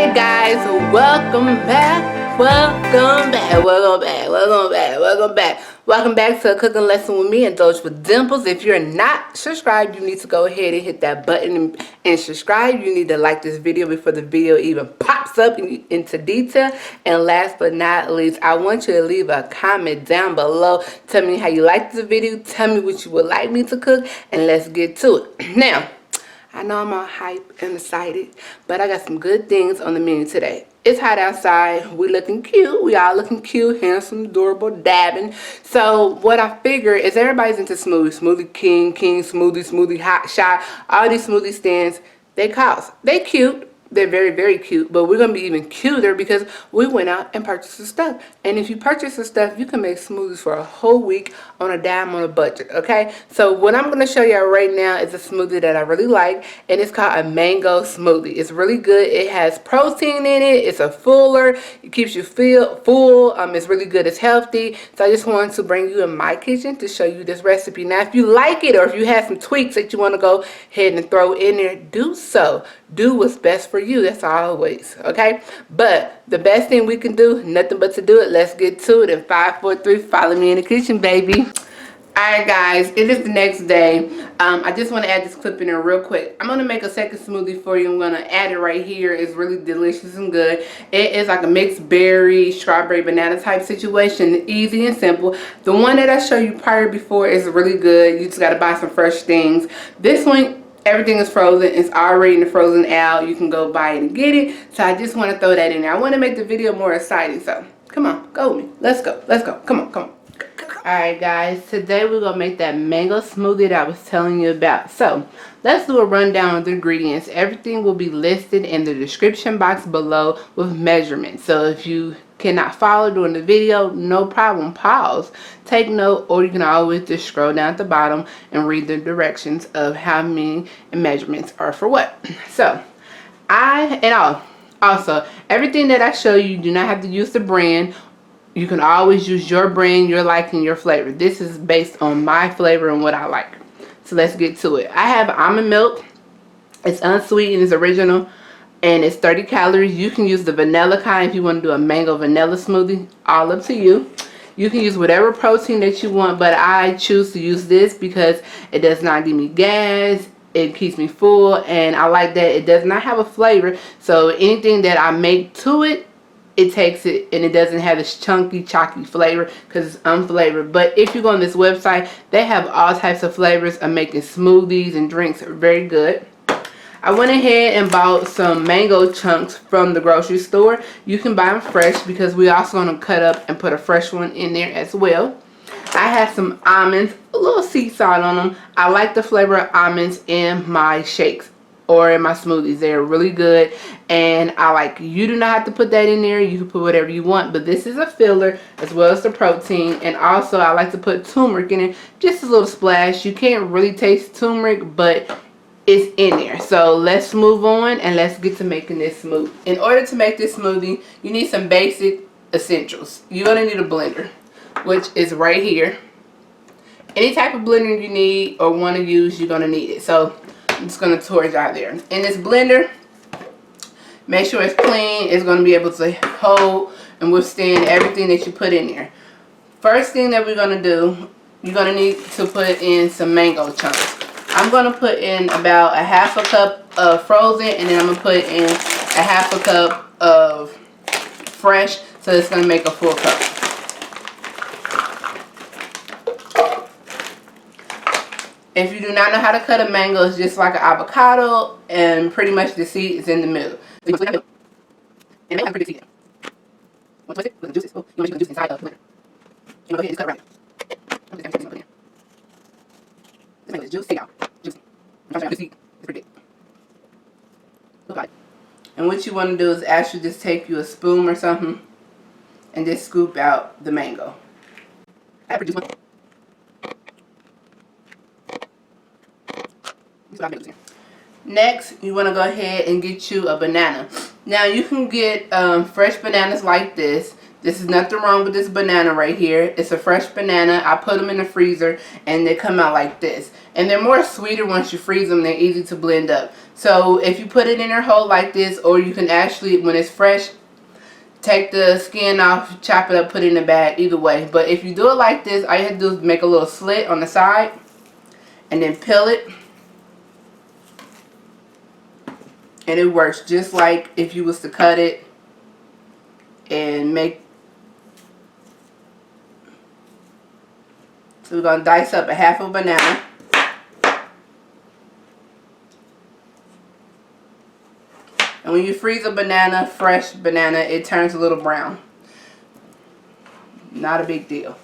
Alright guys, welcome back to a cooking lesson with me, Indulge with Dimples. If you're not subscribed, you need to go ahead and hit that button and subscribe. You need to like this video before the video even pops up into detail. And last but not least, I want you to leave a comment down below. Tell me how you like this video, tell me what you would like me to cook, and let's get to it. Now, I know I'm all hype and excited, but I got some good things on the menu today. It's hot outside. We looking cute. We all looking cute, handsome, adorable, dabbing. So what I figure is everybody's into smoothies. Smoothie King, Smoothie Hot Shot. All these smoothie stands, they cost. They cute. They're very, very cute, but we're going to be even cuter because we went out and purchased the stuff. And if you purchase the stuff, you can make smoothies for a whole week on a dime on a budget, okay? So what I'm going to show you right now is a smoothie that I really like, and it's called a mango smoothie. It's really good. It has protein in it. It's a fuller. It keeps you full. It's really good. It's healthy. So I just wanted to bring you in my kitchen to show you this recipe. Now, if you like it or if you have some tweaks that you want to go ahead and throw in there, do so. Do what's best for you. That's always, okay? But the best thing we can do, nothing but to do it. Let's get to it. In 5, 4, 3, follow me in the kitchen, baby. Alright guys, it is the next day. I just want to add this clip in there real quick. I'm going to make a second smoothie for you. I'm going to add it right here. It's really delicious and good. It is like a mixed berry, strawberry, banana type situation. Easy and simple. The one that I showed you prior before is really good. You just got to buy some fresh things. This one, everything is frozen. It's already in the frozen aisle. You can go buy it and get it. So I just want to throw that in there. I want to make the video more exciting. So come on, go with me. Let's go. Let's go. Come on, come on. Alright guys, today we're going to make that mango smoothie that I was telling you about. So, let's do a rundown of the ingredients. Everything will be listed in the description box below with measurements. So, if you cannot follow during the video, no problem. Pause, take note, or you can always just scroll down at the bottom and read the directions of how many measurements are for what. So, also, everything that I show you, you do not have to use the brand. You can always use your brand, your liking, your flavor. This is based on my flavor and what I like. So let's get to it. I have almond milk. It's unsweetened, it's original, and it's 30 calories. You can use the vanilla kind if you want to do a mango vanilla smoothie. All up to you. You can use whatever protein that you want, but I choose to use this because it does not give me gas. It keeps me full, and I like that it does not have a flavor. So anything that I make to it, it takes it, and it doesn't have this chunky, chalky flavor because it's unflavored. But if you go on this website, they have all types of flavors of making smoothies and drinks. Very good. I went ahead and bought some mango chunks from the grocery store. You can buy them fresh because we also going to cut up and put a fresh one in there as well. I have some almonds, a little sea salt on them. I like the flavor of almonds in my shakes or in my smoothies. They're really good, and you do not have to put that in there. You can put whatever you want, but this is a filler as well as the protein. And also I like to put turmeric in it, just a little splash. You can't really taste turmeric, but it's in there. So let's move on and let's get to making this smoothie. In order to make this smoothie, you need some basic essentials. You're gonna need a blender, which is right here. Any type of blender you need or want to use, you're gonna need it. So I'm just going to torch out there. In this blender, make sure it's clean. It's going to be able to hold and withstand everything that you put in there. First thing that we're going to do, you're going to need to put in some mango chunks. I'm going to put in about a half a cup of frozen, and then I'm going to put in a half a cup of fresh, so it's going to make a full cup. If you do not know how to cut a mango, it's just like an avocado, and pretty much the seed is in the middle. So you want to and the mango has a pretty big seed. Want to twist it? Put the juices. Oh, you want to put the juice inside of the blender. You want to go ahead and just cut it around. I'm just going to put in. This mango is juicy, y'all. Juicy. I'm trying to show you the seed. It's pretty big. Look like it. And what you want to do is actually just take you a spoon or something and just scoop out the mango. I have produced one. Next, you want to go ahead and get you a banana. Now, you can get fresh bananas like this. This is nothing wrong with this banana right here. It's a fresh banana. I put them in the freezer and they come out like this. And they're more sweeter once you freeze them. They're easy to blend up. So if you put it in your hole like this, or you can actually, when it's fresh, take the skin off, chop it up, put it in the bag, either way. But if you do it like this, all you have to do is make a little slit on the side and then peel it. And it works just like if you was to cut it and make. So we're going to dice up a half of a banana. And when you freeze a banana, fresh banana, it turns a little brown. Not a big deal.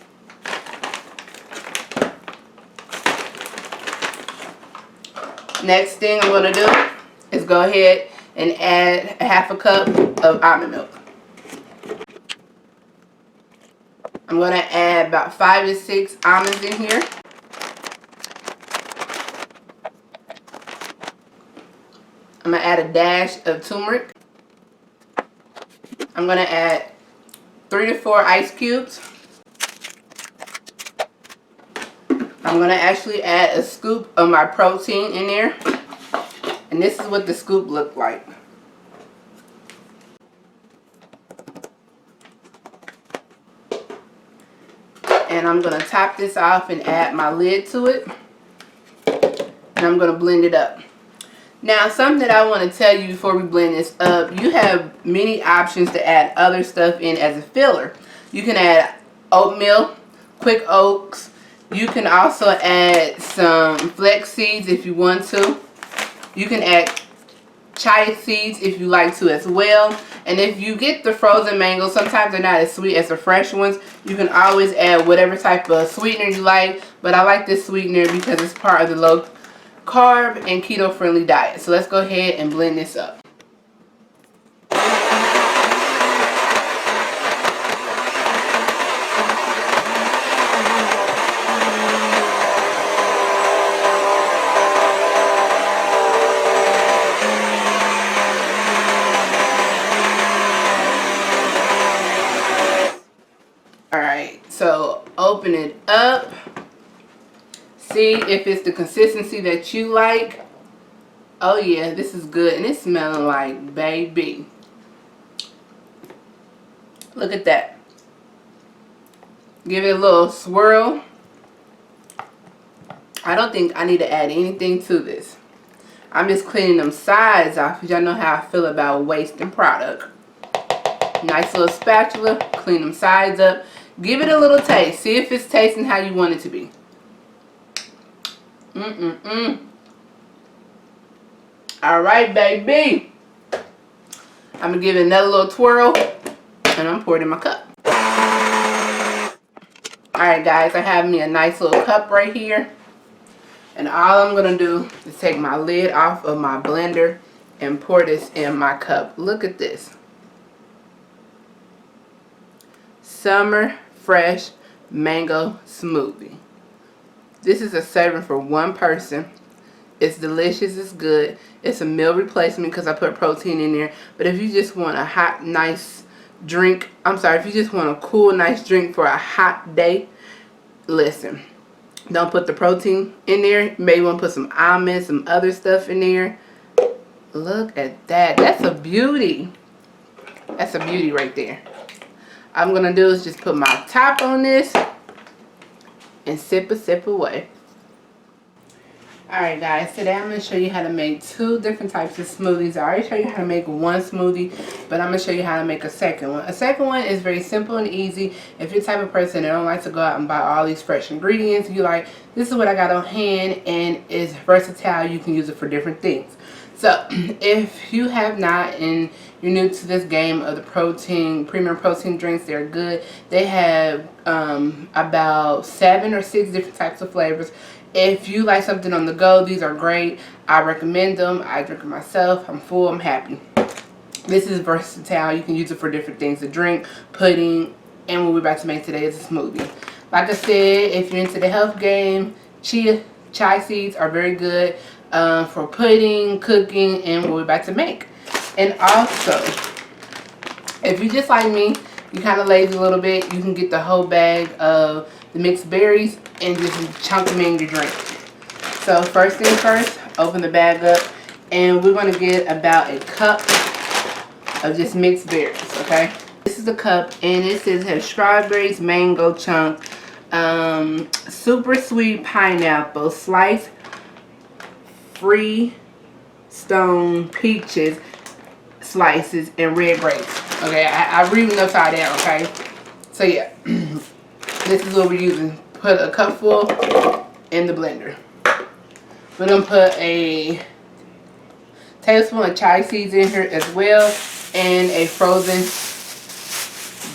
Next thing I'm going to do is go ahead and add a half a cup of almond milk. I'm going to add about 5 to 6 almonds in here. I'm going to add a dash of turmeric. I'm going to add 3 to 4 ice cubes. I'm going to actually add a scoop of my protein in there. And this is what the scoop looked like. And I'm going to top this off and add my lid to it. And I'm going to blend it up. Now, something that I want to tell you before we blend this up, you have many options to add other stuff in as a filler. You can add oatmeal, quick oats. You can also add some flex seeds if you want to. You can add chia seeds if you like to as well. And if you get the frozen mangoes, sometimes they're not as sweet as the fresh ones. You can always add whatever type of sweetener you like. But I like this sweetener because it's part of the low carb and keto friendly diet. So let's go ahead and blend this up. Alright, so open it up. See if it's the consistency that you like. Oh yeah, this is good. And it's smelling like baby. Look at that. Give it a little swirl. I don't think I need to add anything to this. I'm just cleaning them sides off because y'all know how I feel about wasting product. Nice little spatula. Clean them sides up. Give it a little taste. See if it's tasting how you want it to be. Alright, baby. I'm going to give it another little twirl. And I'm pouring it in my cup. Alright, guys. I have me a nice little cup right here. And all I'm going to do is take my lid off of my blender and pour this in my cup. Look at this. Summer fresh mango smoothie. This is a serving for one person. It's delicious. It's good. It's a meal replacement because I put protein in there. But if you just want a hot, nice drink, if you just want a cool, nice drink for a hot day, listen. Don't put the protein in there. You may want to put some almonds, some other stuff in there. Look at that. That's a beauty. That's a beauty right there. All I'm going to do is just put my top on this and sip away. Alright guys, today I'm going to show you how to make 2 different types of smoothies. I already showed you how to make one smoothie, but I'm going to show you how to make a second one. A second one is very simple and easy. If you're the type of person that don't like to go out and buy all these fresh ingredients, you like, this is what I got on hand and it's versatile. You can use it for different things. So if you have not and you're new to this game of the Premier Protien drinks, they're good. They have about 7 or 6 different types of flavors. If you like something on the go, these are great. I recommend them. I drink them myself. I'm full. I'm happy. This is versatile. You can use it for different things to drink, pudding, and what we're about to make today is a smoothie. Like I said, if you're into the health game, chia seeds are very good for pudding, cooking, and what we're about to make. And also, if you just like me, you're kind of lazy a little bit, you can get the whole bag of the mixed berries and just chunk them in your drink. So first thing first, open the bag up, and we're going to get about a cup of just mixed berries, okay? This is the cup, and it says it has strawberries, mango chunk, super sweet pineapple, sliced free stone peaches slices, and red grapes. Okay, I read them upside down, okay? So yeah, this is what we're using. Put a cupful in the blender. We're going to put a tablespoon of chai seeds in here as well, and a frozen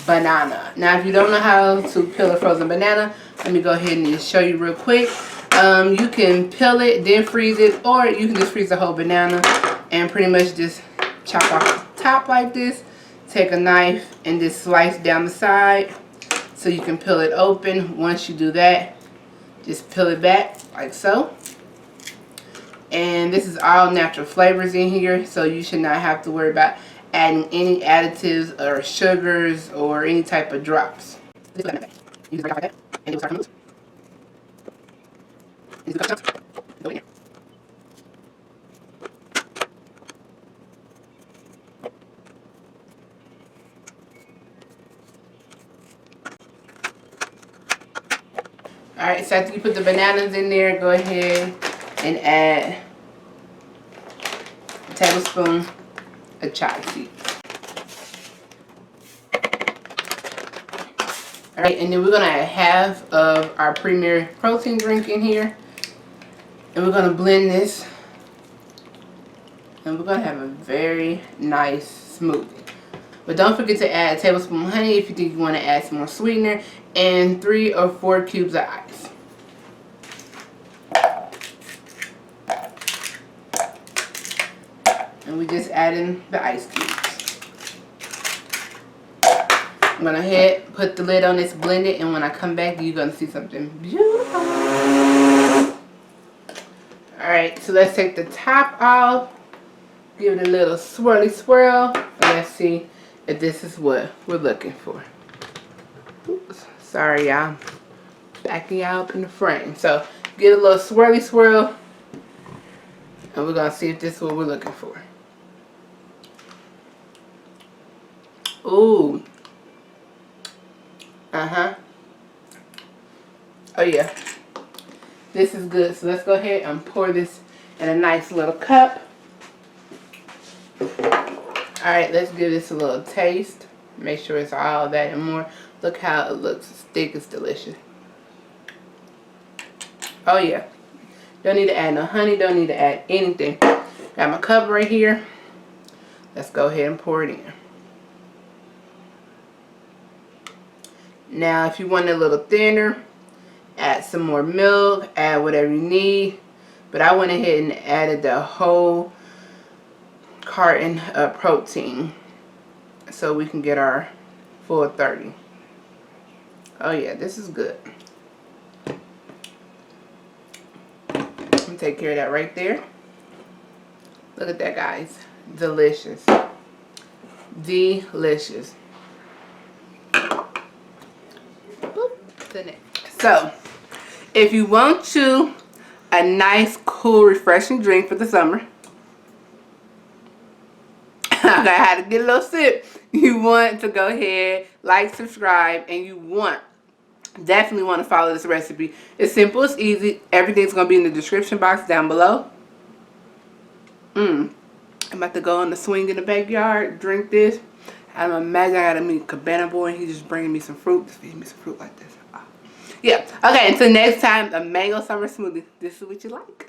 banana. Now, if you don't know how to peel a frozen banana, let me go ahead and just show you real quick. You can peel it, then freeze it, or you can just freeze the whole banana and pretty much just chop off the top like this. Take a knife and just slice down the side so you can peel it open. Once you do that, just peel it back like so. And this is all natural flavors in here, so you should not have to worry about adding any additives or sugars or any type of drops. Go in here. Alright, so after you put the bananas in there, go ahead and add a tablespoon of chai seeds. Alright, and then we're going to add half of our Premier Protien drink in here. And we're going to blend this. And we're going to have a very nice smoothie. But don't forget to add a tablespoon of honey if you think you want to add some more sweetener. And 3 or 4 cubes of ice. And we just add in the ice cubes. I'm going to put the lid on this, blend it, and when I come back, you're going to see something beautiful. Alright, so let's take the top off. Give it a little swirly swirl. And let's see if this is what we're looking for. Oops, sorry, y'all. Backing y'all up in the frame. So, get a little swirly swirl. And we're going to see if this is what we're looking for. Ooh. Uh-huh. Oh, yeah. This is good. So, let's go ahead and pour this in a nice little cup. Alright, let's give this a little taste. Make sure it's all that and more. Look how it looks. It's thick. It's delicious. Oh, yeah. Don't need to add no honey. Don't need to add anything. Got my cup right here. Let's go ahead and pour it in. Now, if you want it a little thinner, add some more milk. Add whatever you need. But I went ahead and added the whole carton of protein so we can get our full 30. Oh yeah, this is good. I'm gonna take care of that right there. Look at that, guys. Delicious. Delicious. So, if you want a nice, cool, refreshing drink for the summer, I had to get a little sip. You want to go ahead, like, subscribe, and you definitely want to follow this recipe. It's simple, it's easy. Everything's going to be in the description box down below. I'm about to go on the swing in the backyard, drink this. I'm imagining I got to meet Cabana Boy. He's just bringing me some fruit. Just feeding me some fruit like this. Yeah. Okay, until next time, a mango summer smoothie. This is what you like.